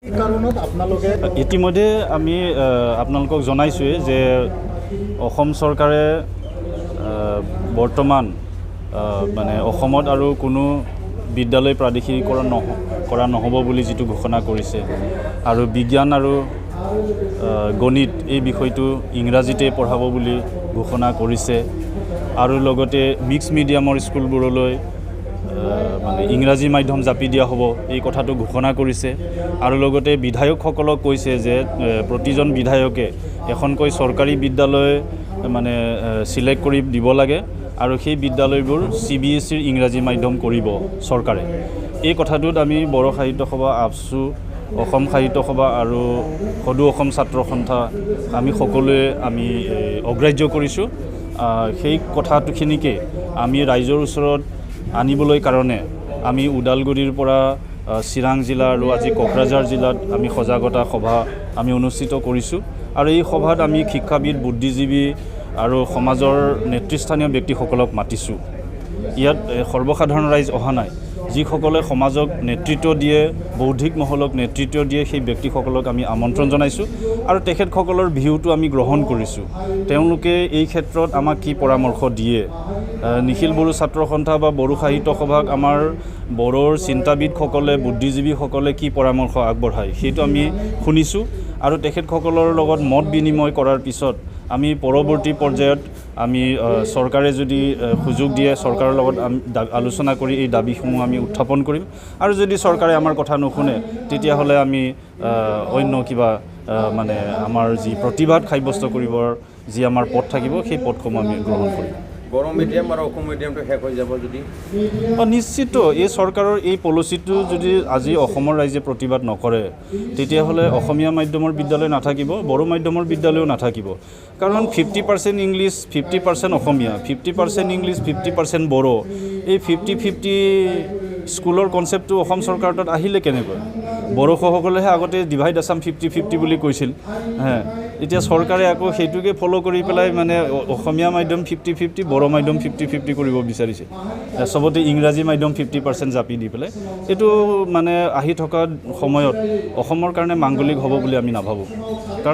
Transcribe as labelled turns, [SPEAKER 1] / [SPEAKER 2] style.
[SPEAKER 1] কাৰণত আপোনালোকে
[SPEAKER 2] ইতিমধ্যে আমি আপোনালোকক জনাইছোঁৱে যে অসম চৰকাৰে বৰ্তমান মানে অসমত আৰু কোনো বিদ্যালয় প্ৰাদেশিকৰণ কৰা নহ'ব বুলি যিটো ঘোষণা কৰিছে আৰু বিজ্ঞান আৰু গণিত এই বিষয়টো ইংৰাজীতে পঢ়াব বুলি ঘোষণা কৰিছে আৰু লগতে মিক্স মিডিয়ামৰ স্কুলবোৰলৈ মানে ইংৰাজী মাধ্যম জাপি দিয়া হ'ব এই কথাটো ঘোষণা কৰিছে আৰু লগতে বিধায়কসকলক কৈছে যে প্ৰতিজন বিধায়কে এখনকৈ চৰকাৰী বিদ্যালয় মানে সিলেক্ট কৰি দিব লাগে আৰু সেই বিদ্যালয়বোৰ CBSEৰ ইংৰাজী মাধ্যম কৰিব চৰকাৰে। এই কথাটোত আমি বড়ো সাহিত্য সভা আপচু অসম সাহিত্য সভা আৰু সদৌ অসম ছাত্ৰ সন্থা আমি সকলোৱে আমি অগ্ৰাহ্য কৰিছোঁ। সেই কথাখিনিকে আমি ৰাইজৰ ওচৰত আনিবলৈ কাৰণে আমি ওদালগুৰিৰ পৰা চিৰাং জিলা আৰু আজি কোকৰাঝাৰ জিলাত আমি সজাগতা সভা আমি অনুষ্ঠিত কৰিছোঁ আৰু এই সভাত আমি শিক্ষাবিদ বুদ্ধিজীৱী আৰু সমাজৰ নেতৃস্থানীয় ব্যক্তিসকলক মাতিছোঁ। ইয়াত সৰ্বসাধাৰণ ৰাইজ অহা নাই, যিসকলে সমাজক নেতৃত্ব দিয়ে, বৌদ্ধিক মহলক নেতৃত্ব দিয়ে সেই ব্যক্তিসকলক আমি আমন্ত্ৰণ জনাইছোঁ আৰু তেখেতসকলৰ ভিউটো আমি গ্ৰহণ কৰিছোঁ। তেওঁলোকে এই ক্ষেত্ৰত আমাক কি পৰামৰ্শ দিয়ে, নিখিল বড়ো ছাত্ৰ সন্থা বা বড়ো সাহিত্য সভাক আমাৰ বড়োৰ চিন্তাবিদসকলে বুদ্ধিজীৱীসকলে কি পৰামৰ্শ আগবঢ়ায় সেইটো আমি শুনিছোঁ আৰু তেখেতসকলৰ লগত মত বিনিময় কৰাৰ পিছত আমি পৰৱৰ্তী পৰ্যায়ত আমি চৰকাৰে যদি সুযোগ দিয়ে চৰকাৰৰ লগত আলোচনা কৰি এই দাবীসমূহ আমি উত্থাপন কৰিম আৰু যদি চৰকাৰে আমাৰ কথা নুশুনে তেতিয়াহ'লে আমি অন্য কিবা মানে আমাৰ যি প্ৰতিবাদ সাব্যস্ত কৰিবৰ যি আমাৰ পথ থাকিব সেই পথসমূহ আমি গ্ৰহণ কৰিম।
[SPEAKER 3] বড়ো মিডিয়াম আৰু অসম মিডিয়ামটো শেষ হৈ যাব যদি
[SPEAKER 2] নিশ্চিত এই চৰকাৰৰ এই পলিচিটো যদি আজি অসমৰ ৰাইজে প্ৰতিবাদ নকৰে তেতিয়াহ'লে অসমীয়া মাধ্যমৰ বিদ্যালয় নাথাকিব, বড়ো মাধ্যমৰ বিদ্যালয়ো নাথাকিব। কাৰণ 50% ইংলিছ 50% অসমীয়া, 50% ইংলিছ 50% বড়ো, এই 50-50 স্কুলৰ কনচেপ্টটো অসম চৰকাৰ তাত আহিলে কেনেকৈ? বড়োসকলেহে আগতে ডিভাইড আছাম 50-50 বুলি কৈছিল। এতিয়া চৰকাৰে আকৌ সেইটোকে ফ'ল' কৰি পেলাই মানে অসমীয়া মাধ্যম 50-50 বড়ো মাধ্যম 50-50 কৰিব বিচাৰিছে, চবতে ইংৰাজী মাধ্যম 50% জাপি দি পেলাই। এইটো মানে আহি থকা সময়ত অসমৰ কাৰণে মাংগলিক হ'ব বুলি আমি নাভাবোঁ।